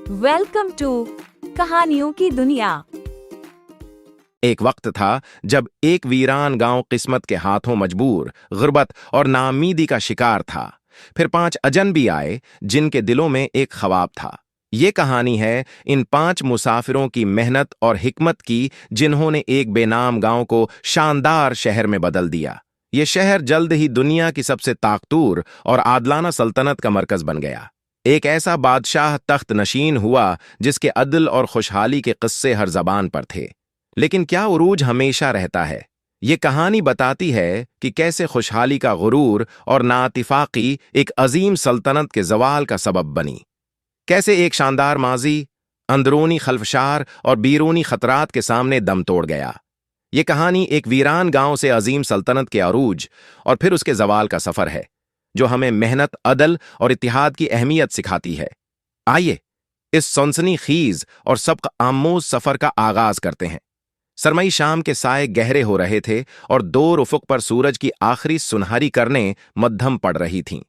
Welcome to कहानियों की दुनिया। एक वक्त था जब एक वीरान गांव किस्मत के हाथों मजबूर, गुर्बत और नाउम्मीदी का शिकार था। फिर 5 अजनबी आए जिनके दिलों में एक ख्वाब था। ये कहानी है इन 5 मुसाफिरों की मेहनत और हिकमत की, जिन्होंने एक बेनाम गांव को शानदार शहर में बदल दिया। ये शहर जल्द ही दुनिया की सबसे ताकतवर और आदलाना सल्तनत का मरकज बन गया। एक ऐसा बादशाह तख्त नशीन हुआ जिसके अदल और खुशहाली के किस्से हर जबान पर थे। लेकिन क्या उरूज हमेशा रहता है? ये कहानी बताती है कि कैसे खुशहाली का गुरूर और नातिफाकी एक अजीम सल्तनत के जवाल का सबब बनी। कैसे एक शानदार माजी अंदरूनी खल्फशार और बीरूनी खतरात के सामने दम तोड़ गया। ये कहानी एक वीरान गांव से अजीम सल्तनत के अरूज और फिर उसके जवाल का सफर है, जो हमें मेहनत, अदल और इत्तिहाद की अहमियत सिखाती है। आइए इस सनसनीखेज और सबक आमोज सफर का आगाज करते हैं। सरमई शाम के साए गहरे हो रहे थे और दूर उफुक पर सूरज की आखिरी सुनहरी करनें मध्यम पड़ रही थीं।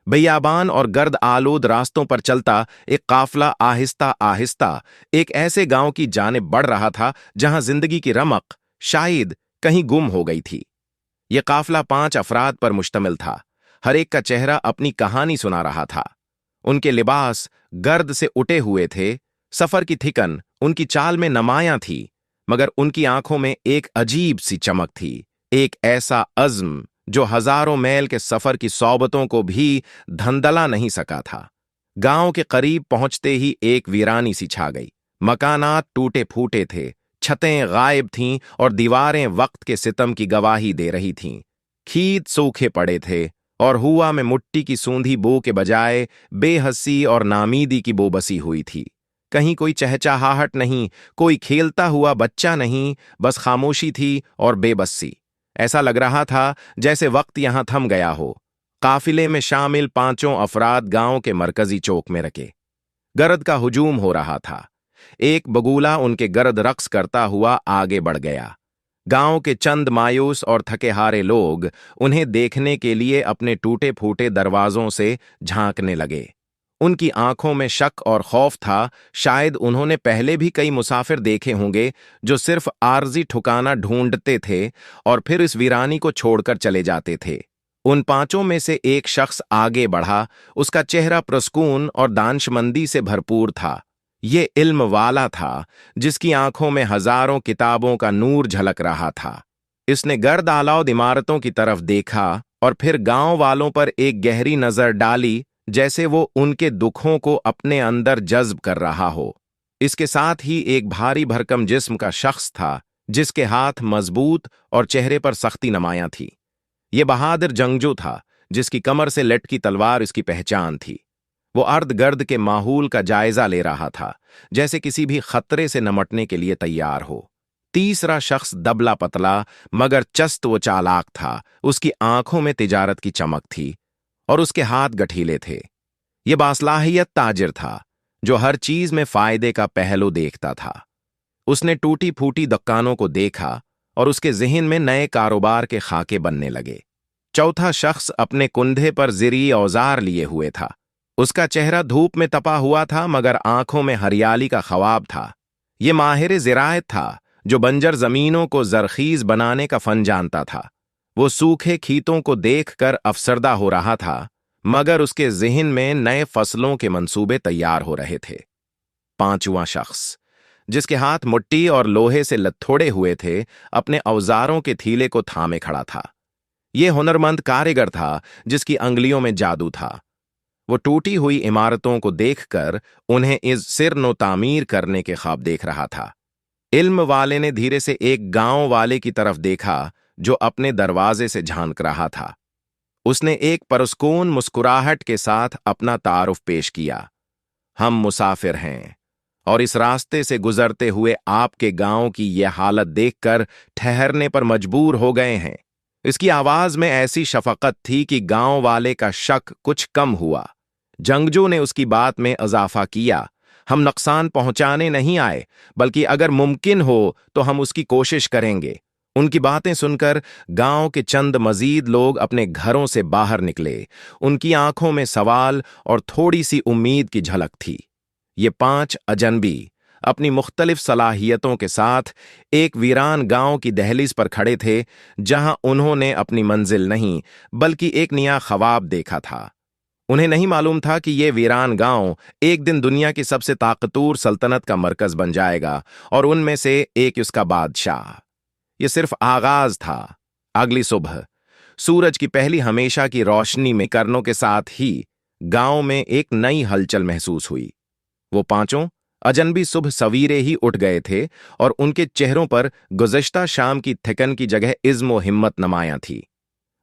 बियाबान और गर्द आलूद रास्तों पर चलता एक काफला आहिस्ता आहिस्ता एक ऐसे गांव की जानिब बढ़ रहा था जहां जिंदगी की रमक शायद कहीं गुम हो गई थी। यह काफला 5 अफराद पर मुश्तमिल था। हर एक का चेहरा अपनी कहानी सुना रहा था। उनके लिबास गर्द से उटे हुए थे, सफर की थिकन उनकी चाल में नुमायां थी, मगर उनकी आंखों में एक अजीब सी चमक थी, एक ऐसा अज़्म जो हजारों मैल के सफर की सौबतों को भी धंधला नहीं सका था। गांव के करीब पहुंचते ही एक वीरानी सी छा गई। मकानात टूटे फूटे थे, छतें गायब थीं और दीवारें वक्त के सितम की गवाही दे रही थीं। खेत सूखे पड़े थे और हुआ में मुट्टी की सूंधी बो के बजाय बेहसी और नामीदी की बो बसी हुई थी। कहीं कोई चहचहाहट नहीं, कोई खेलता हुआ बच्चा नहीं, बस खामोशी थी और बेबसी। ऐसा लग रहा था जैसे वक्त यहां थम गया हो। काफिले में शामिल 5 अफराद गांव के मरकजी चौक में रखे। गर्द का हुजूम हो रहा था। एक बगूला उनके गर्द रक्स करता हुआ आगे बढ़ गया। गांव के चंद मायूस और थके हारे लोग उन्हें देखने के लिए अपने टूटे फूटे दरवाजों से झांकने लगे। उनकी आंखों में शक और खौफ था। शायद उन्होंने पहले भी कई मुसाफिर देखे होंगे जो सिर्फ आर्जी ठिकाना ढूंढते थे और फिर इस वीरानी को छोड़कर चले जाते थे। उन 5 में से एक शख्स आगे बढ़ा। उसका चेहरा प्रस्कून और दानशमंदी से भरपूर था। ये इल्म वाला था जिसकी आंखों में हजारों किताबों का नूर झलक रहा था। इसने गर्द आलौद इमारतों की तरफ देखा और फिर गांव वालों पर एक गहरी नजर डाली, जैसे वो उनके दुखों को अपने अंदर जज्ब कर रहा हो। इसके साथ ही एक भारी भरकम जिस्म का शख्स था, जिसके हाथ मजबूत और चेहरे पर सख्ती नुमायां थी। ये बहादुर जंगजू था, जिसकी कमर से लटकी तलवार इसकी पहचान थी। वो अर्द गर्द के माहौल का जायजा ले रहा था, जैसे किसी भी खतरे से निपटने के लिए तैयार हो। तीसरा शख्स दबला पतला मगर चस्त व चालाक था। उसकी आंखों में तिजारत की चमक थी और उसके हाथ गठीले थे। ये बासलाहियत ताजिर था जो हर चीज में फायदे का पहलू देखता था। उसने टूटी फूटी दुकानों को देखा और उसके जहन में नए कारोबार के खाके बनने लगे। चौथा शख्स अपने कुंधे पर ज़िरी औजार लिए हुए था। उसका चेहरा धूप में तपा हुआ था, मगर आंखों में हरियाली का ख्वाब था। ये माहिर ज़िरायत था जो बंजर जमीनों को जरखीज बनाने का फन जानता था। वो सूखे खेतों को देखकर अफसरदा हो रहा था, मगर उसके ज़हन में नए फसलों के मंसूबे तैयार हो रहे थे। 5वां शख्स, जिसके हाथ मुट्ठी और लोहे से लथोड़े हुए थे, अपने औजारों के थीले को थामे खड़ा था। ये हुनरमंद कारीगर था जिसकी अंगलियों में जादू था। वो टूटी हुई इमारतों को देखकर उन्हें इस सिर तामीर करने के ख्वाब देख रहा था। इल्म वाले ने धीरे से एक गांव वाले की तरफ देखा जो अपने दरवाजे से झांक रहा था। उसने एक परस्कून मुस्कुराहट के साथ अपना तारुफ पेश किया। हम मुसाफिर हैं और इस रास्ते से गुजरते हुए आपके गांव की यह हालत देखकर ठहरने पर मजबूर हो गए हैं। इसकी आवाज में ऐसी शफकत थी कि गांव वाले का शक कुछ कम हुआ। जंगजू ने उसकी बात में इजाफा किया, हम नुकसान पहुंचाने नहीं आए, बल्कि अगर मुमकिन हो तो हम उसकी कोशिश करेंगे। उनकी बातें सुनकर गांव के चंद मजीद लोग अपने घरों से बाहर निकले। उनकी आंखों में सवाल और थोड़ी सी उम्मीद की झलक थी। ये 5 अजनबी अपनी मुख्तलिफ सलाहियतों के साथ एक वीरान गांव की दहलीज पर खड़े थे, जहां उन्होंने अपनी मंजिल नहीं बल्कि एक नया ख्वाब देखा था। उन्हें नहीं मालूम था कि ये वीरान गांव एक दिन दुनिया की सबसे ताकतवर सल्तनत का मरकज बन जाएगा और उनमें से एक उसका बादशाह। ये सिर्फ आगाज था। अगली सुबह सूरज की पहली हमेशा की रोशनी में करनों के साथ ही गांव में एक नई हलचल महसूस हुई। वो 5 अजनबी सुबह सवीरे ही उठ गए थे और उनके चेहरों पर गुज़श्ता शाम की थकन की जगह इज़्म व हिम्मत नमाया थी।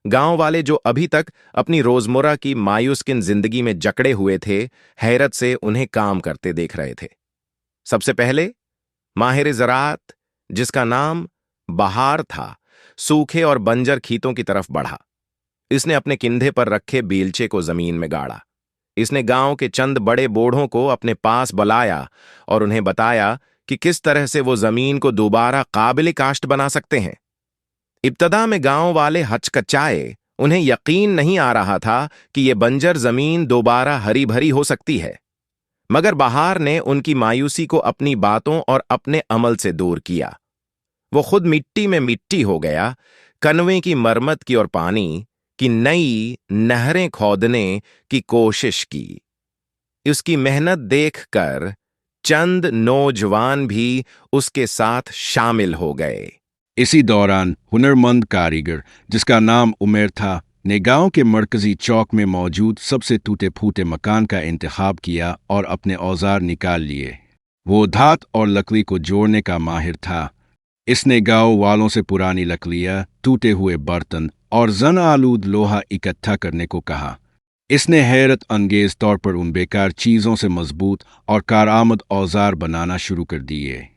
गांव वाले जो अभी तक अपनी रोजमर्रा की मायूसकिन जिंदगी में जकड़े हुए थे, हैरत से उन्हें काम करते देख रहे थे। सबसे पहले माहिर ज़राअत, जिसका नाम बहार था, सूखे और बंजर खेतों की तरफ बढ़ा। इसने अपने कंधे पर रखे बेलचे को जमीन में गाड़ा। इसने गांव के चंद बड़े बूढ़ों को अपने पास बुलाया और उन्हें बताया कि किस तरह से वो जमीन को दोबारा काबिल काश्त बना सकते हैं। इब्तदा में गांव वाले हचकचाए, उन्हें यकीन नहीं आ रहा था कि ये बंजर जमीन दोबारा हरी भरी हो सकती है। मगर बहार ने उनकी मायूसी को अपनी बातों और अपने अमल से दूर किया। वो खुद मिट्टी में मिट्टी हो गया, कनवे की मरम्मत की और पानी की नई नहरें खोदने की कोशिश की। उसकी मेहनत देखकर चंद नौजवान भी उसके साथ शामिल हो गए। इसी दौरान हुनरमंद कारीगर, जिसका नाम उमेर था, ने गांव के मरकजी चौक में मौजूद सबसे टूटे फूटे मकान का इंतखाब किया और अपने औजार निकाल लिए। वो धात और लकड़ी को जोड़ने का माहिर था। इसने गांव वालों से पुरानी लकड़ियां, टूटे हुए बर्तन और जन आलूद लोहा इकट्ठा करने को कहा। इसने हैरत अंगेज तौर पर उन बेकार चीज़ों से मजबूत और कारआमद औजार बनाना शुरू कर दिए।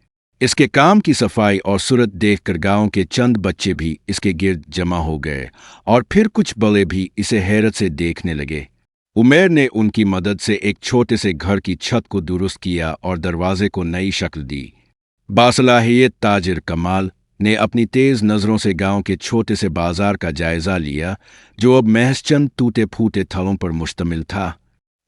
इसके काम की सफाई और सूरत देखकर गांव के चंद बच्चे भी इसके गिर्द जमा हो गए और फिर कुछ बड़े भी इसे हैरत से देखने लगे। उमेर ने उनकी मदद से एक छोटे से घर की छत को दुरुस्त किया और दरवाजे को नई शक्ल दी। बासलाहियत ताजिर कमाल ने अपनी तेज नज़रों से गांव के छोटे से बाजार का जायजा लिया, जो अब महज चंद टूटे फूटे थलों पर मुश्तमिल था।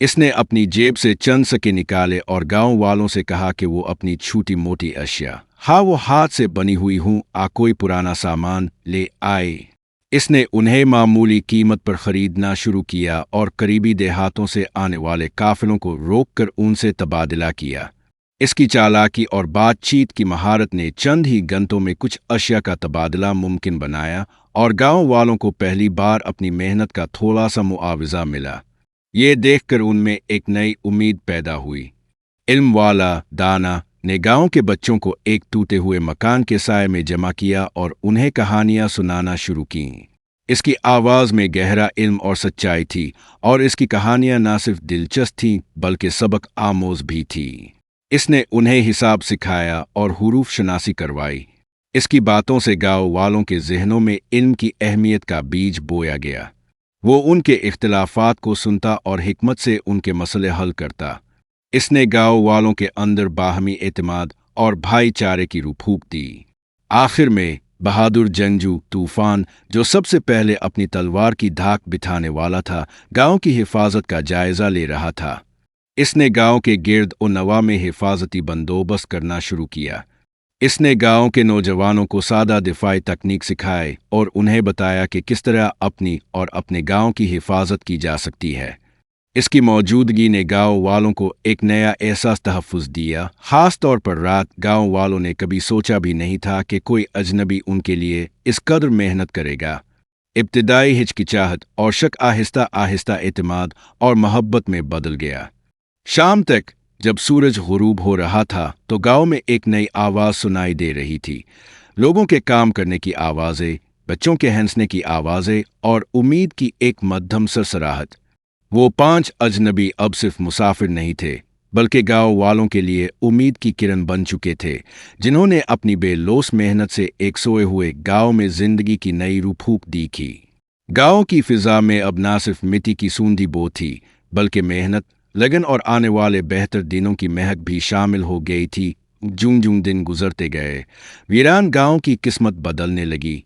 इसने अपनी जेब से चंद सिक्के निकाले और गांव वालों से कहा कि वो अपनी छोटी मोटी अशिया, हाँ वो हाथ से बनी हुई हूँ, कोई पुराना सामान ले आए। इसने उन्हें मामूली कीमत पर खरीदना शुरू किया और करीबी देहातों से आने वाले काफिलों को रोककर उनसे तबादला किया। इसकी चालाकी और बातचीत की महारत ने चंद ही घंटों में कुछ अशिया का तबादला मुमकिन बनाया और गांव वालों को पहली बार अपनी मेहनत का थोड़ा सा मुआवजा मिला। ये देखकर उनमें एक नई उम्मीद पैदा हुई। इल्म वाला दाना ने गांव के बच्चों को एक टूटे हुए मकान के साए में जमा किया और उन्हें कहानियां सुनाना शुरू की। इसकी आवाज़ में गहरा इल्म और सच्चाई थी और इसकी कहानियां न सिर्फ दिलचस्प थीं बल्कि सबक आमोज भी थी। इसने उन्हें हिसाब सिखाया और हुरूफ शनासी करवाई। इसकी बातों से गांव वालों के जहनों में इल्म की अहमियत का बीज बोया गया। वो उनके इख्तिलाफात को सुनता और हिकमत से उनके मसले हल करता। इसने गांव वालों के अंदर बाहमी एतमाद और भाईचारे की रूह फूंक दी। आखिर में बहादुर जंगजू तूफान, जो सबसे पहले अपनी तलवार की धाक बिठाने वाला था, गांव की हिफाजत का जायजा ले रहा था। इसने गांव के गिर्द और नवा में हिफाजती बंदोबस्त करना शुरू किया। इसने गांव के नौजवानों को सादा दिफाई तकनीक सिखाई और उन्हें बताया कि किस तरह अपनी और अपने गांव की हिफाजत की जा सकती है। इसकी मौजूदगी ने गांव वालों को एक नया एहसास तहफ़्फ़ुज़ दिया, ख़ास तौर पर रात। गांव वालों ने कभी सोचा भी नहीं था कि कोई अजनबी उनके लिए इस कदर मेहनत करेगा। इब्तिदाई हिचकिचाहट और शक आहिस्ता आहिस्ता एतमाद और मोहब्बत में बदल गया। शाम तक जब सूरज गुरूब हो रहा था तो गांव में एक नई आवाज़ सुनाई दे रही थी। लोगों के काम करने की आवाज़ें, बच्चों के हंसने की आवाज़ें और उम्मीद की एक मध्यम सरसराहट। वो 5 अजनबी अब सिर्फ मुसाफिर नहीं थे बल्कि गांव वालों के लिए उम्मीद की किरण बन चुके थे, जिन्होंने अपनी बेलौस मेहनत से एक सोए हुए गांव में जिंदगी की नई रूह फूंक दी थी। गांव की फिजा में अब ना सिर्फ मिट्टी की सूंधी बो थी बल्कि मेहनत, लगन और आने वाले बेहतर दिनों की महक भी शामिल हो गई थी। जूं जूं दिन गुजरते गए, वीरान गांव की किस्मत बदलने लगी।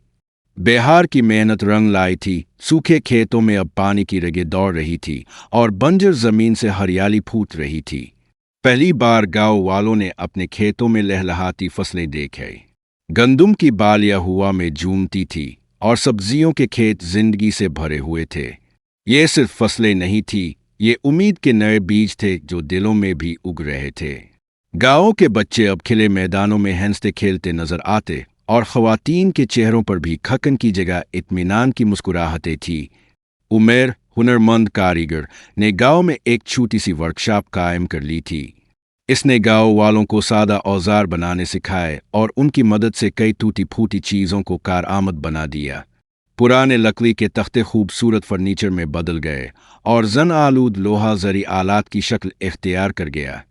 बेहार की मेहनत रंग लाई थी। सूखे खेतों में अब पानी की रगें दौड़ रही थी और बंजर जमीन से हरियाली फूट रही थी। पहली बार गांव वालों ने अपने खेतों में लहलहाती फसलें देखी। गंदम की बालियां हुआ में झूमती थी और सब्जियों के खेत जिंदगी से भरे हुए थे। ये सिर्फ फसलें नहीं थी, ये उम्मीद के नए बीज थे जो दिलों में भी उग रहे थे। गांवों के बच्चे अब खिले मैदानों में हंसते खेलते नजर आते और ख़वातीन के चेहरों पर भी खकन की जगह इत्मीनान की मुस्कुराहटें थी। उमैर, हुनरमंद कारीगर, ने गांव में एक छोटी सी वर्कशॉप कायम कर ली थी। इसने गांव वालों को सादा औजार बनाने सिखाए और उनकी मदद से कई टूटी फूटी चीज़ों को कारआमद बना दिया। पुराने लकड़ी के तख्ते खूबसूरत फर्नीचर में बदल गए और जन आलूद लोहा जरी आलात की शक्ल इख्तियार कर गया।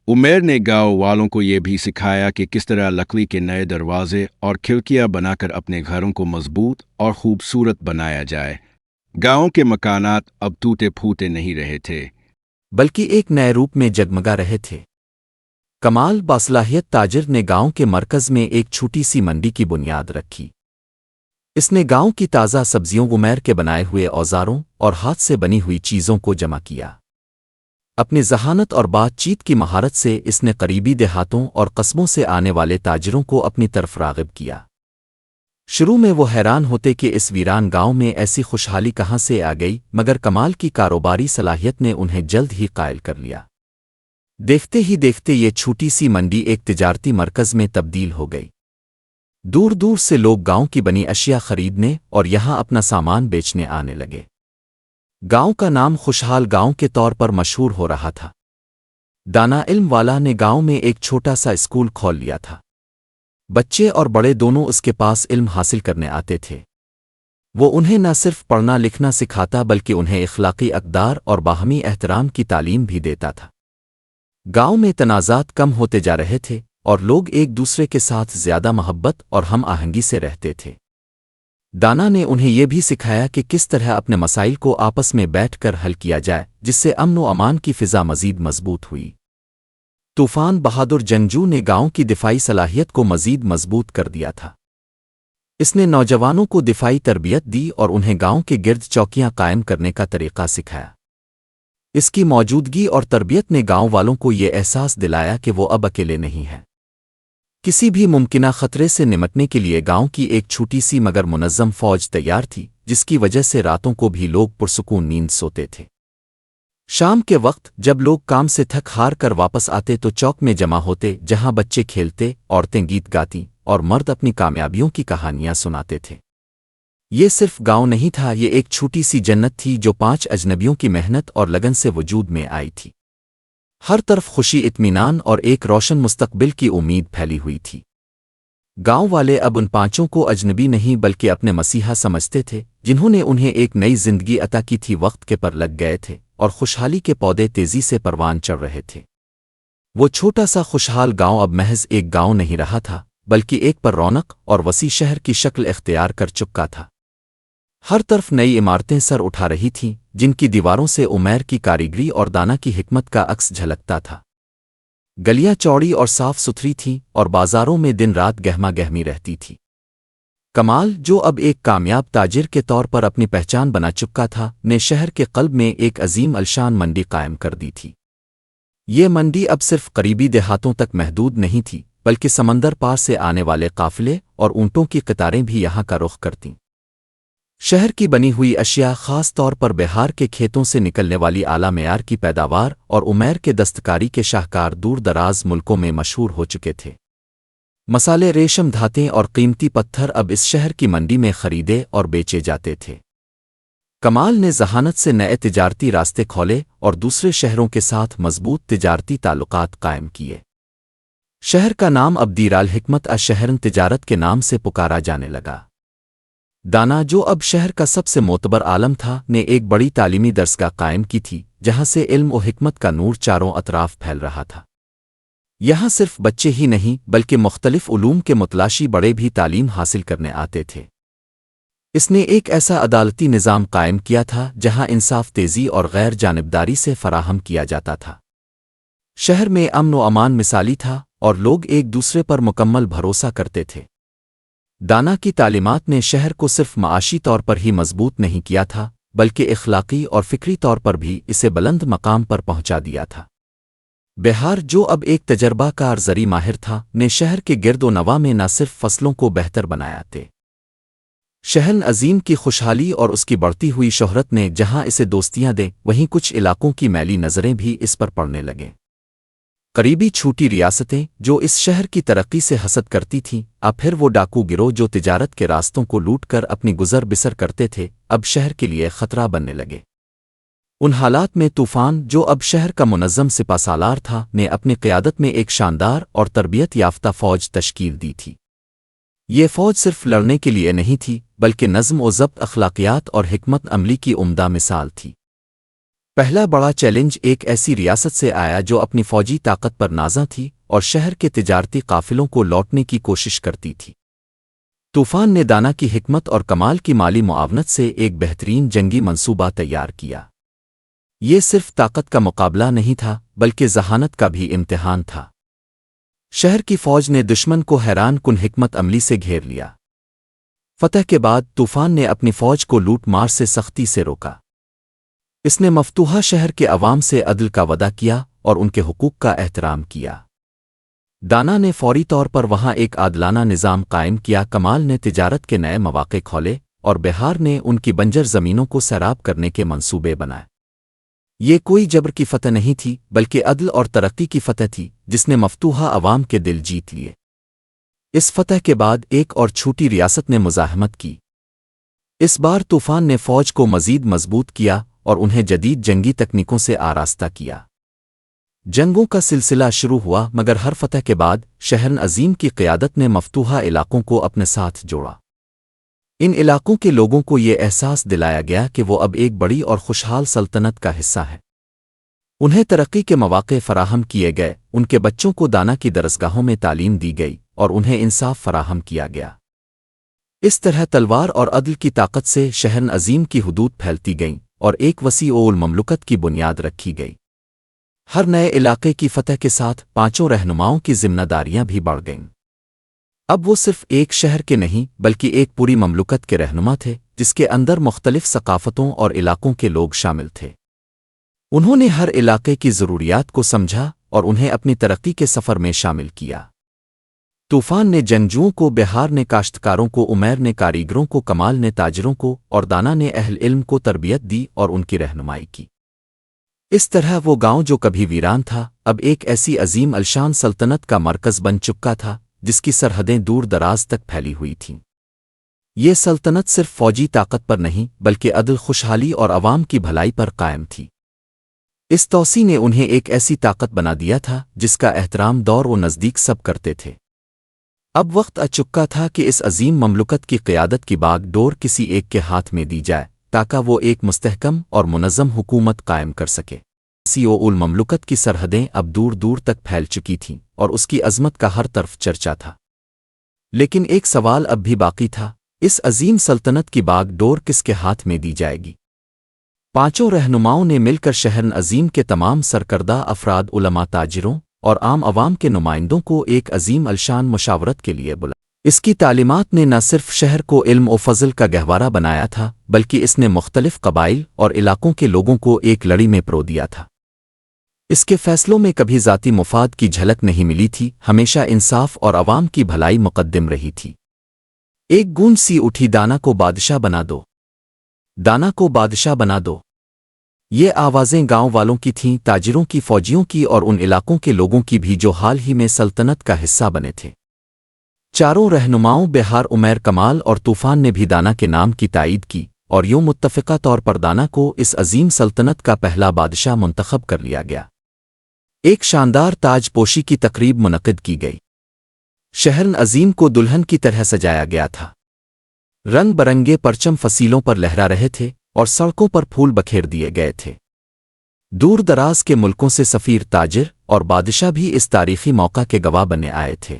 उमैर ने गांव वालों को ये भी सिखाया कि किस तरह लकड़ी के नए दरवाजे और खिड़कियां बनाकर अपने घरों को मजबूत और खूबसूरत बनाया जाए। गांव के मकानात अब टूटे फूटे नहीं रहे थे, बल्कि एक नए रूप में जगमगा रहे थे। कमाल बासलाहियत ताजिर ने गांव के मरकज में एक छोटी सी मंडी की बुनियाद रखी। इसने गांव की ताज़ा सब्जियों, उमैर के बनाए हुए औजारों और हाथ से बनी हुई चीज़ों को जमा किया। अपनी जहानत और बातचीत की महारत से इसने करीबी देहातों और कस्बों से आने वाले ताजिरों को अपनी तरफ राग़िब किया। शुरू में वो हैरान होते कि इस वीरान गांव में ऐसी खुशहाली कहाँ से आ गई, मगर कमाल की कारोबारी सलाहियत ने उन्हें जल्द ही कायल कर लिया। देखते ही देखते ये छोटी सी मंडी एक तिजारती मरकज़ में तब्दील हो गई। दूर दूर से लोग गांव की बनी अशिया खरीदने और यहां अपना सामान बेचने आने लगे। गांव का नाम खुशहाल गांव के तौर पर मशहूर हो रहा था। दाना इल्म वाला ने गांव में एक छोटा सा स्कूल खोल लिया था। बच्चे और बड़े दोनों उसके पास इल्म हासिल करने आते थे। वो उन्हें न सिर्फ पढ़ना लिखना सिखाता बल्कि उन्हें इखलाकी अक़दार और बाहमी एहतराम की तालीम भी देता था। गांव में तनाज़ात कम होते जा रहे थे और लोग एक दूसरे के साथ ज़्यादा मोहब्बत और हम आहंगी से रहते थे। दाना ने उन्हें यह भी सिखाया कि किस तरह अपने मसाइल को आपस में बैठकर हल किया जाए, जिससे अमन व अमान की फ़िज़ा मज़ीद मजबूत हुई। तूफ़ान बहादुर जंगजू ने गांव की दिफाई सलाहियत को मज़ीद मजबूत कर दिया था। इसने नौजवानों को दिफाई तरबियत दी और उन्हें गांव के गिर्द चौकियां कायम करने का तरीक़ा सिखाया। इसकी मौजूदगी और तरबियत ने गांव वालों को ये एहसास दिलाया कि वो अब अकेले नहीं हैं। किसी भी मुमकिना खतरे से निमटने के लिए गांव की एक छोटी सी मगर मुनज़्ज़म फ़ौज तैयार थी, जिसकी वजह से रातों को भी लोग पुरसुकून नींद सोते थे। शाम के वक्त जब लोग काम से थक हार कर वापस आते तो चौक में जमा होते, जहां बच्चे खेलते, औरतें गीत गाती और मर्द अपनी कामयाबियों की कहानियां सुनाते थे। ये सिर्फ गांव नहीं था, ये एक छोटी सी जन्नत थी जो 5 अजनबियों की मेहनत और लगन से वजूद में आई थी। हर तरफ खुशी, इत्मीनान और एक रोशन मुस्तकबिल की उम्मीद फैली हुई थी। गांव वाले अब उन 5 को अजनबी नहीं बल्कि अपने मसीहा समझते थे, जिन्होंने उन्हें एक नई जिंदगी अता की थी। वक्त के पर लग गए थे और खुशहाली के पौधे तेजी से परवान चढ़ रहे थे। वो छोटा सा खुशहाल गांव अब महज एक गांव नहीं रहा था, बल्कि एक पर रौनक और वसी शहर की शक्ल इख्तियार कर चुका था। हर तरफ नई इमारतें सर उठा रही थीं, जिनकी दीवारों से उमैर की कारीगरी और दाना की हिकमत का अक्स झलकता था। गलियां चौड़ी और साफ सुथरी थीं और बाजारों में दिन रात गहमा गहमी रहती थी। कमाल, जो अब एक कामयाब ताजिर के तौर पर अपनी पहचान बना चुका था, ने शहर के क़ल्ब में एक अजीम अलशान मंडी कायम कर दी थी। ये मंडी अब सिर्फ करीबी देहातों तक महदूद नहीं थी, बल्कि समंदर पार से आने वाले काफ़िले और ऊँटों की कतारें भी यहाँ का रुख करतीं। शहर की बनी हुई अशिया, ख़ास तौर पर बिहार के खेतों से निकलने वाली आला मेयार की पैदावार और उमैर के दस्तकारी के शाहकार दूर दराज मुल्कों में मशहूर हो चुके थे। मसाले, रेशम, धातें और कीमती पत्थर अब इस शहर की मंडी में खरीदे और बेचे जाते थे। कमाल ने जहानत से नए तिजारती रास्ते खोले और दूसरे शहरों के साथ मजबूत तिजारती ताल्लुकात कायम किए। शहर का नाम अब दीराल हिकमत अशहरन तिजारत के नाम से पुकारा जाने लगा। दाना, जो अब शहर का सबसे मोतबर आलम था, ने एक बड़ी तालीमी दरसगाह कायम की थी, जहां से इल्म और हिकमत का नूर चारों अतराफ फैल रहा था। यहाँ सिर्फ बच्चे ही नहीं बल्कि मुख्तलिफ उलूम के मुतलाशी बड़े भी तालीम हासिल करने आते थे। इसने एक ऐसा अदालती निज़ाम कायम किया था जहां इंसाफ तेज़ी और गैर जानिबदारी से फराहम किया जाता था। शहर में अमन व अमान मिसाली था और लोग एक दूसरे पर मुकम्मल भरोसा करते थे। दाना की तालीमात ने शहर को सिर्फ माशी तौर पर ही मजबूत नहीं किया था, बल्कि इखलाकी और फ़िक्री तौर पर भी इसे बुलंद मकाम पर पहुंचा दिया था। بہار جو اب ایک تجربہ کار زرعی ماہر تھا نے شہر کے گرد و نواح میں نہ صرف فصلوں کو بہتر بنایا تھے شہر عظیم کی خوشحالی اور اس کی بڑھتی ہوئی شہرت نے جہاں اسے دوستیاں دیں وہیں کچھ علاقوں کی میلی نظریں بھی اس پر پڑنے لگیں قریبی چھوٹی ریاستیں جو اس شہر کی ترقی سے حسد کرتی تھیں اب پھر وہ ڈاکو گروہ جو تجارت کے راستوں کو لوٹ کر اپنی گزر بسر کرتے تھے اب شہر کے لیے خطرہ بننے لگے ان حالات میں طوفان جو اب شہر کا منظم سپہ سالار تھا نے اپنی قیادت میں ایک شاندار اور تربیت یافتہ فوج تشکیل دی تھی یہ فوج صرف لڑنے کے لیے نہیں تھی بلکہ نظم و ضبط اخلاقیات اور حکمت عملی کی عمدہ مثال تھی پہلا بڑا چیلنج ایک ایسی ریاست سے آیا جو اپنی فوجی طاقت پر نازاں تھی اور شہر کے تجارتی قافلوں کو لوٹنے کی کوشش کرتی تھی طوفان نے دانا کی حکمت اور کمال کی مالی معاونت سے ایک بہترین جنگی منصوبہ تیار کیا یہ صرف طاقت کا مقابلہ نہیں تھا بلکہ ذہانت کا بھی امتحان تھا شہر کی فوج نے دشمن کو حیران کن حکمت عملی سے گھیر لیا فتح کے بعد طوفان نے اپنی فوج کو لوٹ مار سے سختی سے روکا اس نے مفتوحہ شہر کے عوام سے عدل کا وعدہ کیا اور ان کے حقوق کا احترام کیا دانا نے فوری طور پر وہاں ایک عادلانہ نظام قائم کیا کمال نے تجارت کے نئے مواقع کھولے اور بہار نے ان کی بنجر زمینوں کو سیراب کرنے کے منصوبے بنائے یہ کوئی جبر کی فتح نہیں تھی بلکہ عدل اور ترقی کی فتح تھی جس نے مفتوحہ عوام کے دل جیت لیے اس فتح کے بعد ایک اور چھوٹی ریاست نے مزاحمت کی اس بار طوفان نے فوج کو مزید مضبوط کیا اور انہیں جدید جنگی تکنیکوں سے آراستہ کیا جنگوں کا سلسلہ شروع ہوا مگر ہر فتح کے بعد شہر عظیم کی قیادت نے مفتوحہ علاقوں کو اپنے ساتھ جوڑا ان علاقوں کے لوگوں کو یہ احساس دلایا گیا کہ وہ اب ایک بڑی اور خوشحال سلطنت کا حصہ ہے انہیں ترقی کے مواقع فراہم کیے گئے ان کے بچوں کو دانا کی درسگاہوں میں تعلیم دی گئی اور انہیں انصاف فراہم کیا گیا اس طرح تلوار اور عدل کی طاقت سے شہر عظیم کی حدود پھیلتی گئیں اور ایک وسیع المملکت کی بنیاد رکھی گئی ہر نئے علاقے کی فتح کے ساتھ پانچوں رہنماؤں کی ذمہ داریاں بھی بڑھ گئیں اب وہ صرف ایک شہر کے نہیں بلکہ ایک پوری مملکت کے رہنما تھے جس کے اندر مختلف ثقافتوں اور علاقوں کے لوگ شامل تھے انہوں نے ہر علاقے کی ضروریات کو سمجھا اور انہیں اپنی ترقی کے سفر میں شامل کیا طوفان نے جنگجوؤں کو بہار نے کاشتکاروں کو عمیر نے کاریگروں کو کمال نے تاجروں کو اور دانا نے اہل علم کو تربیت دی اور ان کی رہنمائی کی اس طرح وہ گاؤں جو کبھی ویران تھا اب ایک ایسی عظیم الشان سلطنت کا مرکز بن چکا تھا جس کی سرحدیں دور دراز تک پھیلی ہوئی تھیں یہ سلطنت صرف فوجی طاقت پر نہیں بلکہ عدل خوشحالی اور عوام کی بھلائی پر قائم تھی اس توسیع نے انہیں ایک ایسی طاقت بنا دیا تھا جس کا احترام دور و نزدیک سب کرتے تھے اب وقت آ چکا تھا کہ اس عظیم مملکت کی قیادت کی باغ ڈور کسی ایک کے ہاتھ میں دی جائے تاکہ وہ ایک مستحکم اور منظم حکومت قائم کر سکے المملکت کی سرحدیں اب دور دور تک پھیل چکی تھیں اور اس کی عظمت کا ہر طرف چرچا تھا لیکن ایک سوال اب بھی باقی تھا اس عظیم سلطنت کی باغ ڈور کس کے ہاتھ میں دی جائے گی پانچوں رہنماؤں نے مل کر شہر عظیم کے تمام سرکردہ افراد علماء تاجروں اور عام عوام کے نمائندوں کو ایک عظیم الشان مشاورت کے لیے بلایا اس کی تعلیمات نے نہ صرف شہر کو علم و فضل کا گہوارہ بنایا تھا بلکہ اس نے مختلف قبائل اور علاقوں کے لوگوں کو ایک لڑی میں پرو دیا تھا اس کے فیصلوں میں کبھی ذاتی مفاد کی جھلک نہیں ملی تھی ہمیشہ انصاف اور عوام کی بھلائی مقدم رہی تھی ایک گونج سی اٹھی دانا کو بادشاہ بنا دو دانا کو بادشاہ بنا دو یہ آوازیں گاؤں والوں کی تھیں تاجروں کی فوجیوں کی اور ان علاقوں کے لوگوں کی بھی جو حال ہی میں سلطنت کا حصہ بنے تھے چاروں رہنماؤں بہار عمیر کمال اور طوفان نے بھی دانا کے نام کی تائید کی اور یوں متفقہ طور پر دانا کو اس عظیم سلطنت کا پہلا بادشاہ منتخب کر لیا گیا ایک شاندار تاج پوشی کی تقریب منعقد کی گئی شہر عظیم کو دلہن کی طرح سجایا گیا تھا رنگ برنگے پرچم فصیلوں پر لہرا رہے تھے اور سڑکوں پر پھول بکھیر دیے گئے تھے دور دراز کے ملکوں سے سفیر تاجر اور بادشاہ بھی اس تاریخی موقع کے گواہ بنے آئے تھے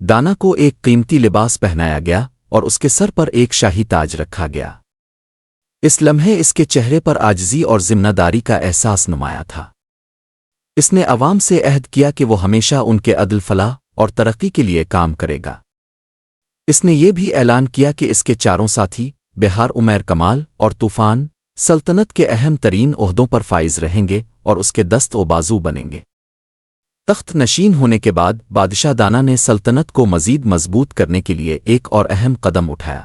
دانا کو ایک قیمتی لباس پہنایا گیا اور اس کے سر پر ایک شاہی تاج رکھا گیا اس لمحے اس کے چہرے پر عاجزی اور ذمہ داری کا احساس نمایاں تھا اس نے عوام سے عہد کیا کہ وہ ہمیشہ ان کے عدل فلاح اور ترقی کے لیے کام کرے گا اس نے یہ بھی اعلان کیا کہ اس کے چاروں ساتھی بہار عمیر کمال اور طوفان سلطنت کے اہم ترین عہدوں پر فائز رہیں گے اور اس کے دست و بازو بنیں گے تخت نشین ہونے کے بعد بادشاہ دانا نے سلطنت کو مزید مضبوط کرنے کے لیے ایک اور اہم قدم اٹھایا۔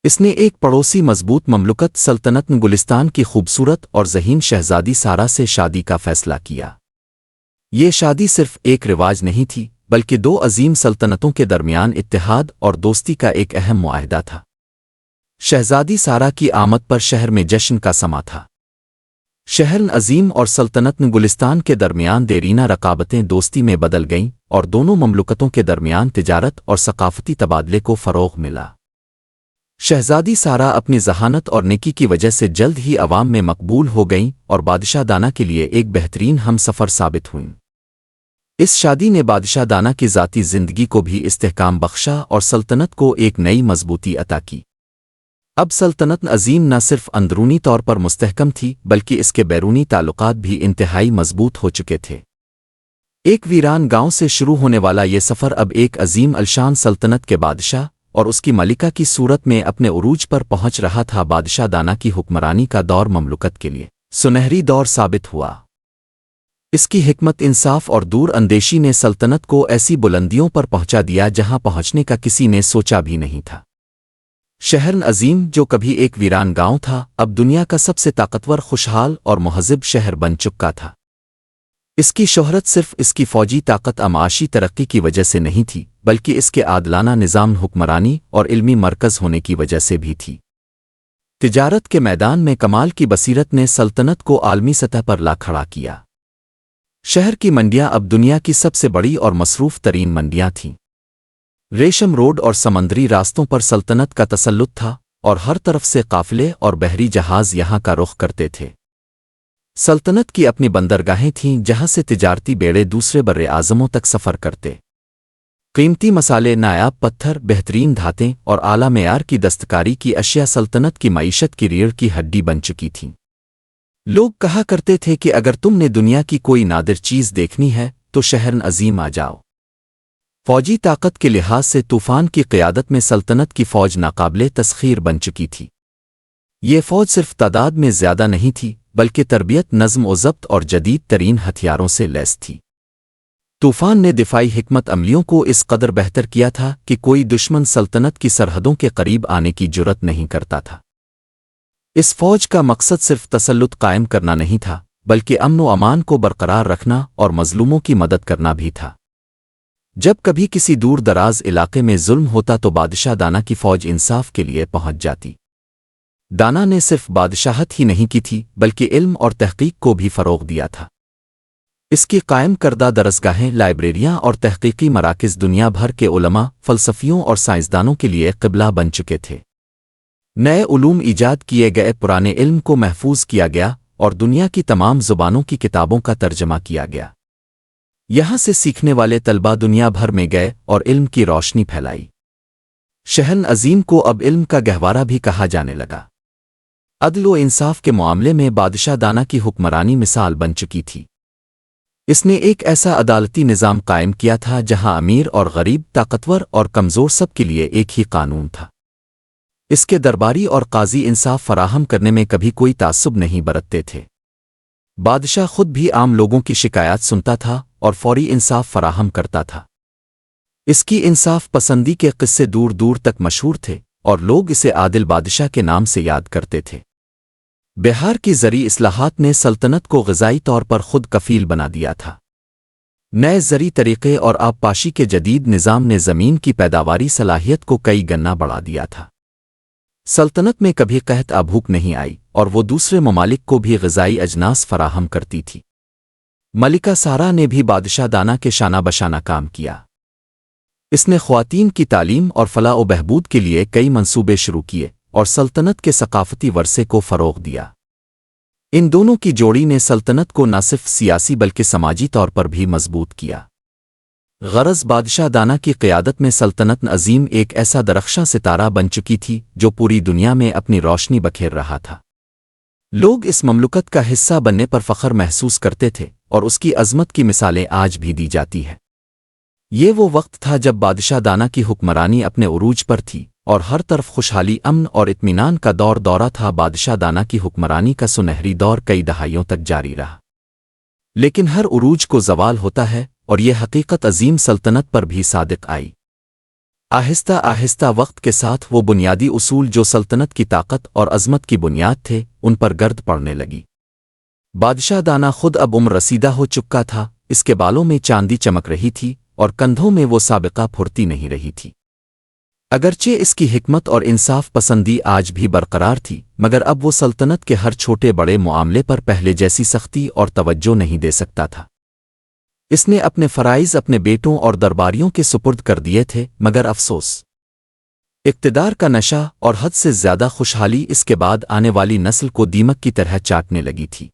اس نے ایک پڑوسی مضبوط مملکت سلطنت گلستان کی خوبصورت اور ذہین شہزادی سارا سے شادی کا فیصلہ کیا۔ یہ شادی صرف ایک رواج نہیں تھی بلکہ دو عظیم سلطنتوں کے درمیان اتحاد اور دوستی کا ایک اہم معاہدہ تھا۔ شہزادی سارا کی آمد پر شہر میں جشن کا سما تھا۔ شہر عظیم اور سلطنت گلستان کے درمیان دیرینہ رقابتیں دوستی میں بدل گئیں اور دونوں مملکتوں کے درمیان تجارت اور ثقافتی تبادلے کو فروغ ملا۔ شہزادی سارا اپنی ذہانت اور نیکی کی وجہ سے جلد ہی عوام میں مقبول ہو گئیں اور بادشاہ دانا کے لیے ایک بہترین ہم سفر ثابت ہوئیں۔ اس شادی نے بادشاہ دانا کی ذاتی زندگی کو بھی استحکام بخشا اور سلطنت کو ایک نئی مضبوطی عطا کی۔ اب سلطنت عظیم نہ صرف اندرونی طور پر مستحکم تھی بلکہ اس کے بیرونی تعلقات بھی انتہائی مضبوط ہو چکے تھے۔ ایک ویران گاؤں سے شروع ہونے والا یہ سفر اب ایک عظیم الشان سلطنت کے بادشاہ اور اس کی ملکہ کی صورت میں اپنے عروج پر پہنچ رہا تھا۔ بادشاہ دانا کی حکمرانی کا دور مملکت کے لیے سنہری دور ثابت ہوا۔ اس کی حکمت انصاف اور دور اندیشی نے سلطنت کو ایسی بلندیوں پر پہنچا دیا جہاں پہنچنے کا کسی نے سوچا بھی نہیں تھا۔ شہر عظیم جو کبھی ایک ویران گاؤں تھا اب دنیا کا سب سے طاقتور، خوشحال اور مہذب شہر بن چکا تھا۔ اس کی شہرت صرف اس کی فوجی طاقت اور معاشی ترقی کی وجہ سے نہیں تھی بلکہ اس کے عادلانہ نظام حکمرانی اور علمی مرکز ہونے کی وجہ سے بھی تھی۔ تجارت کے میدان میں کمال کی بصیرت نے سلطنت کو عالمی سطح پر لا کھڑا کیا۔ شہر کی منڈیاں اب دنیا کی سب سے بڑی اور مصروف ترین منڈیاں تھیں۔ ریشم روڈ اور سمندری راستوں پر سلطنت کا تسلط تھا اور ہر طرف سے قافلے اور بحری جہاز یہاں کا رخ کرتے تھے۔ سلطنت کی اپنی بندرگاہیں تھیں جہاں سے تجارتی بیڑے دوسرے بر اعظموں تک سفر کرتے۔ قیمتی مسالے، نایاب پتھر، بہترین دھاتیں اور اعلیٰ معیار کی دستکاری کی اشیاء سلطنت کی معیشت کی ریڑھ کی ہڈی بن چکی تھیں۔ لوگ کہا کرتے تھے کہ اگر تم نے دنیا کی کوئی نادر چیز دیکھنی ہے تو شہر عظیم آ جاؤ۔ فوجی طاقت کے لحاظ سے طوفان کی قیادت میں سلطنت کی فوج ناقابل تسخیر بن چکی تھی۔ یہ فوج صرف تعداد میں زیادہ نہیں تھی بلکہ تربیت، نظم و ضبط اور جدید ترین ہتھیاروں سے لیس تھی۔ طوفان نے دفاعی حکمت عملیوں کو اس قدر بہتر کیا تھا کہ کوئی دشمن سلطنت کی سرحدوں کے قریب آنے کی جرت نہیں کرتا تھا۔ اس فوج کا مقصد صرف تسلط قائم کرنا نہیں تھا بلکہ امن و امان کو برقرار رکھنا اور مظلوموں کی مدد کرنا بھی تھا۔ جب کبھی کسی دور دراز علاقے میں ظلم ہوتا تو بادشاہ دانا کی فوج انصاف کے لیے پہنچ جاتی۔ دانا نے صرف بادشاہت ہی نہیں کی تھی بلکہ علم اور تحقیق کو بھی فروغ دیا تھا۔ اس کی قائم کردہ درسگاہیں، لائبریریاں اور تحقیقی مراکز دنیا بھر کے علماء، فلسفیوں اور سائنسدانوں کے لیے قبلہ بن چکے تھے۔ نئے علوم ایجاد کیے گئے، پرانے علم کو محفوظ کیا گیا اور دنیا کی تمام زبانوں کی کتابوں کا ترجمہ کیا گیا۔ یہاں سے سیکھنے والے طلباء دنیا بھر میں گئے اور علم کی روشنی پھیلائی۔ شہر عظیم کو اب علم کا گہوارہ بھی کہا جانے لگا۔ عدل و انصاف کے معاملے میں بادشاہ دانا کی حکمرانی مثال بن چکی تھی۔ اس نے ایک ایسا عدالتی نظام قائم کیا تھا جہاں امیر اور غریب، طاقتور اور کمزور سب کے لیے ایک ہی قانون تھا۔ اس کے درباری اور قاضی انصاف فراہم کرنے میں کبھی کوئی تعصب نہیں برتتے تھے۔ بادشاہ خود بھی عام لوگوں کی شکایات سنتا تھا اور فوری انصاف فراہم کرتا تھا۔ اس کی انصاف پسندی کے قصے دور دور تک مشہور تھے اور لوگ اسے عادل بادشاہ کے نام سے یاد کرتے تھے۔ بہار کی زرعی اصلاحات نے سلطنت کو غذائی طور پر خود کفیل بنا دیا تھا۔ نئے زرعی طریقے اور آبپاشی کے جدید نظام نے زمین کی پیداواری صلاحیت کو کئی گنا بڑھا دیا تھا۔ سلطنت میں کبھی قحط بھوک نہیں آئی اور وہ دوسرے ممالک کو بھی غذائی اجناس فراہم کرتی تھی۔ ملکہ سارا نے بھی بادشاہ دانا کے شانہ بشانہ کام کیا۔ اس نے خواتین کی تعلیم اور فلاح و بہبود کے لیے کئی منصوبے شروع کیے اور سلطنت کے ثقافتی ورثے کو فروغ دیا۔ ان دونوں کی جوڑی نے سلطنت کو نہ صرف سیاسی بلکہ سماجی طور پر بھی مضبوط کیا۔ غرض بادشاہ دانا کی قیادت میں سلطنت عظیم ایک ایسا درخشاں ستارہ بن چکی تھی جو پوری دنیا میں اپنی روشنی بکھیر رہا تھا۔ لوگ اس مملکت کا حصہ بننے پر فخر محسوس کرتے تھے اور اس کی عظمت کی مثالیں آج بھی دی جاتی ہیں۔ یہ وہ وقت تھا جب بادشاہ دانا کی حکمرانی اپنے عروج پر تھی اور ہر طرف خوشحالی، امن اور اطمینان کا دورہ تھا۔ بادشاہ دانا کی حکمرانی کا سنہری دور کئی دہائیوں تک جاری رہا۔ لیکن ہر عروج کو زوال ہوتا ہے اور یہ حقیقت عظیم سلطنت پر بھی صادق آئی۔ آہستہ آہستہ وقت کے ساتھ وہ بنیادی اصول جو سلطنت کی طاقت اور عظمت کی بنیاد تھے ان پر گرد پڑنے لگی۔ بادشاہ دانا خود اب عمر رسیدہ ہو چکا تھا، اس کے بالوں میں چاندی چمک رہی تھی اور کندھوں میں وہ سابقہ پھرتی نہیں رہی تھی۔ اگرچہ اس کی حکمت اور انصاف پسندی آج بھی برقرار تھی، مگر اب وہ سلطنت کے ہر چھوٹے بڑے معاملے پر پہلے جیسی سختی اور توجہ نہیں دے سکتا تھا۔ اس نے اپنے فرائض اپنے بیٹوں اور درباریوں کے سپرد کر دیے تھے، مگر افسوس، اقتدار کا نشہ اور حد سے زیادہ خوشحالی اس کے بعد آنے والی نسل کو دیمک کی طرح چاٹنے لگی تھی۔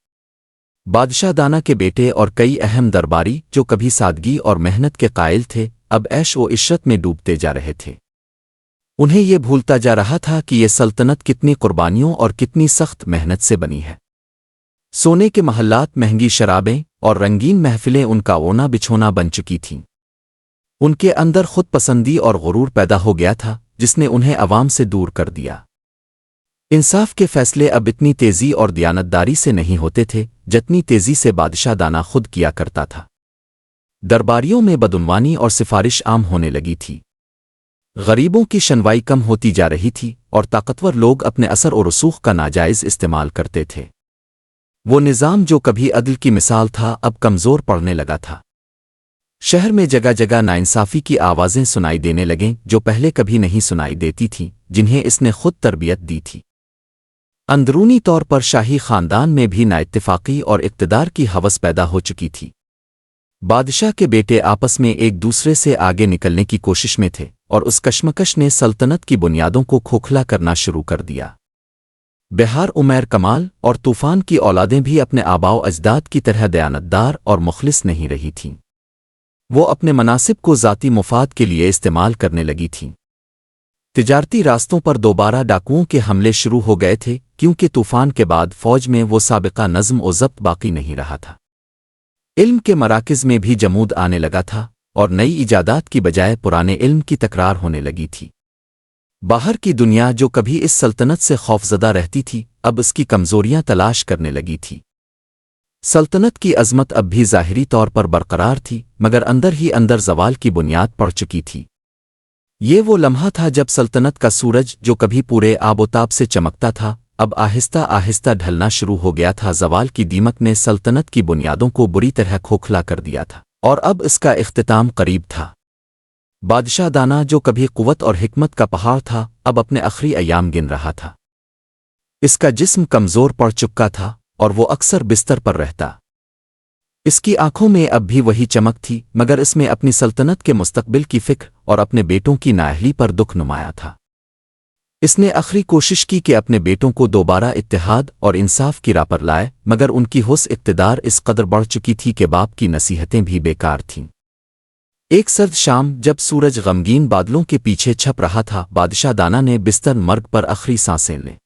بادشاہ دانا کے بیٹے اور کئی اہم درباری جو کبھی سادگی اور محنت کے قائل تھے، اب عیش و عشرت میں ڈوبتے جا رہے تھے۔ انہیں یہ بھولتا جا رہا تھا کہ یہ سلطنت کتنی قربانیوں اور کتنی سخت محنت سے بنی ہے۔ سونے کے محلات، مہنگی شرابیں اور رنگین محفلیں ان کا اونا بچھونا بن چکی تھیں۔ ان کے اندر خود پسندی اور غرور پیدا ہو گیا تھا جس نے انہیں عوام سے دور کر دیا۔ انصاف کے فیصلے اب اتنی تیزی اور دیانتداری سے نہیں ہوتے تھے جتنی تیزی سے بادشاہ دانا خود کیا کرتا تھا۔ درباریوں میں بدعنوانی اور سفارش عام ہونے لگی تھی، غریبوں کی شنوائی کم ہوتی جا رہی تھی اور طاقتور لوگ اپنے اثر و رسوخ کا ناجائز استعمال کرتے تھے۔ وہ نظام جو کبھی عدل کی مثال تھا اب کمزور پڑنے لگا تھا۔ شہر میں جگہ جگہ ناانصافی کی آوازیں سنائی دینے لگیں جو پہلے کبھی نہیں سنائی دیتی تھیں، جنہیں اس نے خود تربیت دی تھی۔ اندرونی طور پر شاہی خاندان میں بھی نااتفاقی اور اقتدار کی ہوس پیدا ہو چکی تھی۔ بادشاہ کے بیٹے آپس میں ایک دوسرے سے آگے نکلنے کی کوشش میں تھے اور اس کشمکش نے سلطنت کی بنیادوں کو کھوکھلا کرنا شروع کر دیا۔ بہار عمیر کمال اور طوفان کی اولادیں بھی اپنے آباؤ اجداد کی طرح دیانتدار اور مخلص نہیں رہی تھیں۔ وہ اپنے مناصب کو ذاتی مفاد کے لیے استعمال کرنے لگی تھیں۔ تجارتی راستوں پر دوبارہ ڈاکوؤں کے حملے شروع ہو گئے تھے کیونکہ طوفان کے بعد فوج میں وہ سابقہ نظم و ضبط باقی نہیں رہا تھا۔ علم کے مراکز میں بھی جمود آنے لگا تھا اور نئی ایجادات کی بجائے پرانے علم کی تکرار ہونے لگی تھی۔ باہر کی دنیا جو کبھی اس سلطنت سے خوفزدہ رہتی تھی اب اس کی کمزوریاں تلاش کرنے لگی تھی۔ سلطنت کی عظمت اب بھی ظاہری طور پر برقرار تھی مگر اندر ہی اندر زوال کی بنیاد پڑ چکی تھی۔ یہ وہ لمحہ تھا جب سلطنت کا سورج جو کبھی پورے آب و تاب سے چمکتا تھا اب آہستہ آہستہ ڈھلنا شروع ہو گیا تھا۔ زوال کی دیمک نے سلطنت کی بنیادوں کو بری طرح کھوکھلا کر دیا تھا اور اب اس کا اختتام قریب تھا۔ بادشاہ دانا جو کبھی قوت اور حکمت کا پہاڑ تھا اب اپنے آخری ایام گن رہا تھا۔ اس کا جسم کمزور پڑ چکا تھا اور وہ اکثر بستر پر رہتا۔ اس کی آنکھوں میں اب بھی وہی چمک تھی مگر اس میں اپنی سلطنت کے مستقبل کی فکر اور اپنے بیٹوں کی نااہلی پر دکھ نمایا تھا۔ اس نے آخری کوشش کی کہ اپنے بیٹوں کو دوبارہ اتحاد اور انصاف کی راہ پر لائے مگر ان کی حوص اقتدار اس قدر بڑھ چکی تھی کہ باپ کی نصیحتیں بھی بیکار تھیں۔ ایک سرد شام جب سورج غمگین بادلوں کے پیچھے چھپ رہا تھا بادشاہ دانا نے بستر مرگ پر آخری سانسیں لیں۔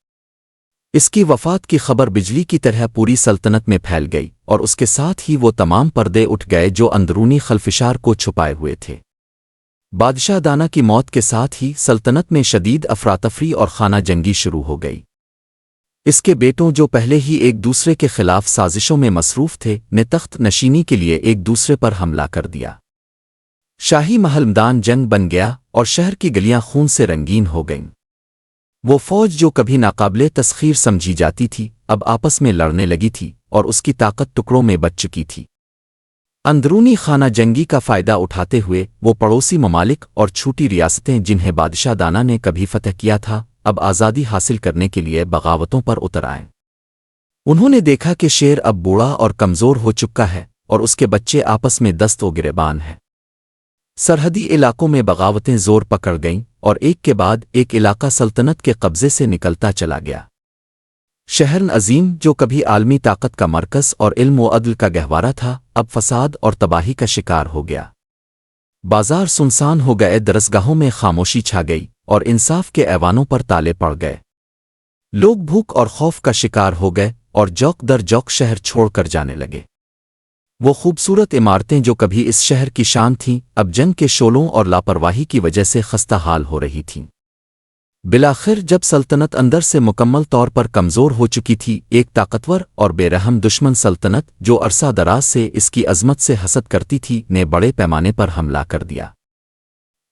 اس کی وفات کی خبر بجلی کی طرح پوری سلطنت میں پھیل گئی اور اس کے ساتھ ہی وہ تمام پردے اٹھ گئے جو اندرونی خلفشار کو چھپائے ہوئے تھے۔ بادشاہ دانا کی موت کے ساتھ ہی سلطنت میں شدید افراتفری اور خانہ جنگی شروع ہو گئی۔ اس کے بیٹوں جو پہلے ہی ایک دوسرے کے خلاف سازشوں میں مصروف تھے نے تخت نشینی کے لیے ایک دوسرے پر حملہ کر دیا۔ شاہی محل میدان جنگ بن گیا اور شہر کی گلیاں خون سے رنگین ہو گئیں۔ وہ فوج جو کبھی ناقابل تسخیر سمجھی جاتی تھی اب آپس میں لڑنے لگی تھی اور اس کی طاقت ٹکڑوں میں بچ چکی تھی۔ اندرونی خانہ جنگی کا فائدہ اٹھاتے ہوئے وہ پڑوسی ممالک اور چھوٹی ریاستیں جنہیں بادشاہ دانا نے کبھی فتح کیا تھا اب آزادی حاصل کرنے کے لیے بغاوتوں پر اتر آئیں۔ انہوں نے دیکھا کہ شیر اب بوڑھا اور کمزور ہو چکا ہے اور اس کے بچے آپس میں دست و گریبان ہیں۔ سرحدی علاقوں میں بغاوتیں زور پکڑ گئیں اور ایک کے بعد ایک علاقہ سلطنت کے قبضے سے نکلتا چلا گیا۔ شہر عظیم جو کبھی عالمی طاقت کا مرکز اور علم و عدل کا گہوارہ تھا اب فساد اور تباہی کا شکار ہو گیا۔ بازار سنسان ہو گئے، درسگاہوں میں خاموشی چھا گئی اور انصاف کے ایوانوں پر تالے پڑ گئے۔ لوگ بھوک اور خوف کا شکار ہو گئے اور جوک در جوک شہر چھوڑ کر جانے لگے۔ وہ خوبصورت عمارتیں جو کبھی اس شہر کی شان تھیں اب جنگ کے شعلوں اور لاپرواہی کی وجہ سے خستہ حال ہو رہی تھیں۔ बिलाखिर जब सल्तनत अंदर से मुकम्मल तौर पर कमज़ोर हो चुकी थी, एक ताकतवर और बेरहम दुश्मन सल्तनत जो अरसा दराज से इसकी अज़मत से हसद करती थी ने बड़े पैमाने पर हमला कर दिया।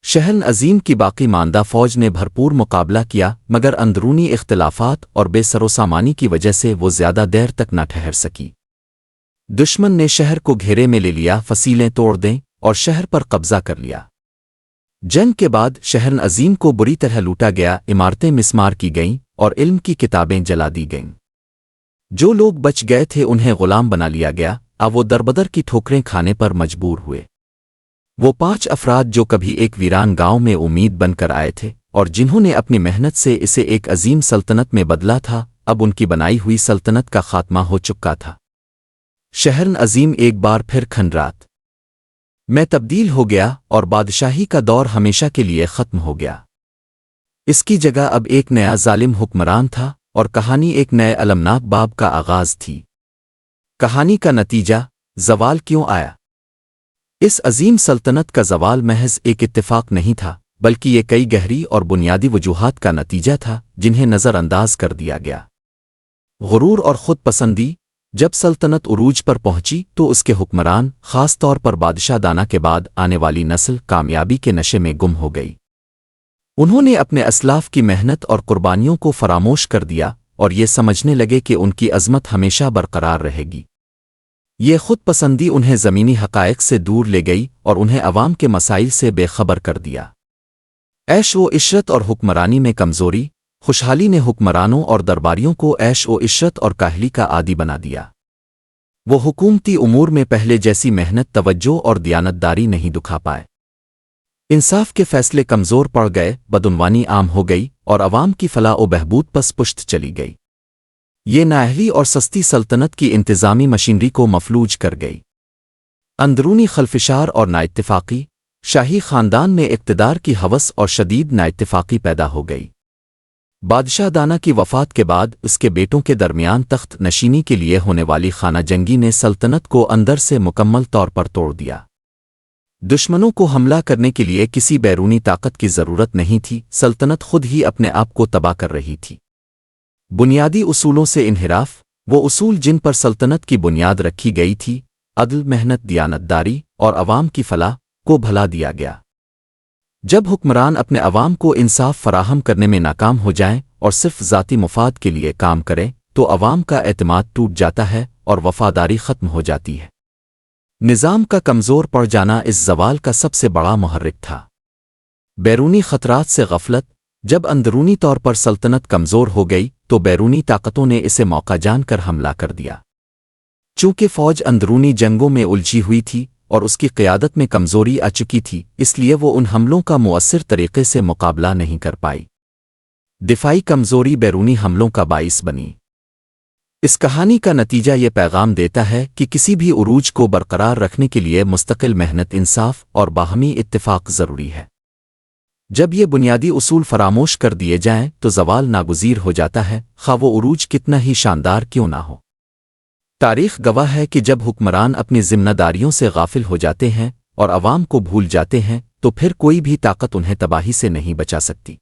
शहर अजीम की बाकी मानदा फ़ौज ने भरपूर मुकाबला किया, मगर अंदरूनी इख्तिलाफ़ात और बेसरोसामानी की वजह से वो ज़्यादा देर तक न ठहर सकी। दुश्मन ने शहर को घेरे में ले लिया, फसीलें तोड़ दें और शहर पर कब्ज़ा कर लिया। जंग के बाद शहर अजीम को बुरी तरह लूटा गया, इमारतें मिस्मार की गईं और इल्म की किताबें जला दी गईं। जो लोग बच गए थे उन्हें गुलाम बना लिया गया। अब वो दरबदर की ठोकरें खाने पर मजबूर हुए। वो 5 अफराद जो कभी एक वीरान गांव में उम्मीद बनकर आए थे और जिन्होंने अपनी मेहनत से इसे एक अजीम सल्तनत में बदला था, अब उनकी बनाई हुई सल्तनत का खात्मा हो चुका था। शहर अजीम एक बार फिर खंडरात में तब्दील हो गया और बादशाही का दौर हमेशा के लिए ख़त्म हो गया। इसकी जगह अब एक नया जालिम हुक्मरान था और कहानी एक नए अलमनाक बाब का आगाज़ थी। कहानी का नतीजा, ज़वाल क्यों आया? इस अजीम सल्तनत का ज़वाल महज एक इत्तेफाक नहीं था, बल्कि ये कई गहरी और बुनियादी वजूहात का नतीजा था जिन्हें नज़रअंदाज कर दिया गया। गुरूर और खुद पसंदी। जब सल्तनत उरूज पर पहुंची तो उसके हुक्मरान, ख़ास तौर पर बादशाह दाना के बाद आने वाली नस्ल, कामयाबी के नशे में गुम हो गई। उन्होंने अपने असलाफ की मेहनत और कुर्बानियों को फरामोश कर दिया और ये समझने लगे कि उनकी अज़मत हमेशा बरकरार रहेगी। ये खुद पसंदी उन्हें ज़मीनी हक़ाइक़ से दूर ले गई और उन्हें अवाम के मसाइल से बेखबर कर दिया। ऐश व इशरत और हुक्मरानी में कमज़ोरी, खुशहाली ने हुक्मरानों और दरबारियों को ऐश व इशरत और काहली का आदी बना दिया। वो हुकूमती उमूर में पहले जैसी मेहनत, तवज्जो और दियानतदारी नहीं दिखा पाए। इंसाफ के फैसले कमज़ोर पड़ गए, बदउनवानी आम हो गई और अवाम की फलाह व बहबूद पस पुश्त चली गई। ये नाअहली और सस्ती सल्तनत की इंतज़ामी मशीनरी को मफलूज कर गई। अंदरूनी खलफिशार और नाइत्तिफाक़ी, शाही ख़ानदान में इक़्तिदार की हवस और शदीद नाइत्तिफाक़ी पैदा हो गई। बादशाह दाना की वफ़ात के बाद उसके बेटों के दरमियान तख्त नशीनी के लिए होने वाली खाना जंगी ने सल्तनत को अंदर से मुकम्मल तौर पर तोड़ दिया। दुश्मनों को हमला करने के लिए किसी बैरूनी ताकत की ज़रूरत नहीं थी, सल्तनत खुद ही अपने आप को तबाह कर रही थी। बुनियादी उसूलों से इन्हिराफ, वो उसूल जिन पर सल्तनत की बुनियाद रखी गई थी, अदल, मेहनत, दियानतदारी और अवाम की फलाह को भला दिया गया। जब हुक्मरान अपने अवाम को इंसाफ फराहम करने में नाकाम हो जाएं और सिर्फ ज़ाती मुफाद के लिए काम करें, तो अवाम का एतमाद टूट जाता है और वफ़ादारी ख़त्म हो जाती है। निज़ाम का कमज़ोर पड़ जाना इस ज़वाल का सबसे बड़ा मुहर्रिक था। बैरूनी ख़तरात से गफलत। जब अंदरूनी तौर पर सल्तनत कमज़ोर हो गई तो बैरूनी ताकतों ने इसे मौका जानकर हमला कर दिया। चूँकि फ़ौज अंदरूनी जंगों में उलझी हुई थी और उसकी क़यादत में कमज़ोरी आ चुकी थी, इसलिए वो उन हमलों का मुअस्सिर तरीक़े से मुकाबला नहीं कर पाई। दिफाई कमज़ोरी बैरूनी हमलों का बाइस बनी। इस कहानी का नतीजा ये पैगाम देता है कि किसी भी उरूज को बरकरार रखने के लिए मुस्तकिल मेहनत, इंसाफ और बाहमी इत्तिफ़ाक़ ज़रूरी है। जब ये बुनियादी उसूल फरामोश कर दिए जाएं तो ज़वाल नागुज़ीर हो जाता है, ख़्वा वो उरूज कितना ही शानदार क्यों ना हो। तारीख़ गवाह है कि जब हुक्मरान अपनी ज़िम्मेदारियों से गाफिल हो जाते हैं और अवाम को भूल जाते हैं, तो फिर कोई भी ताकत उन्हें तबाही से नहीं बचा सकती।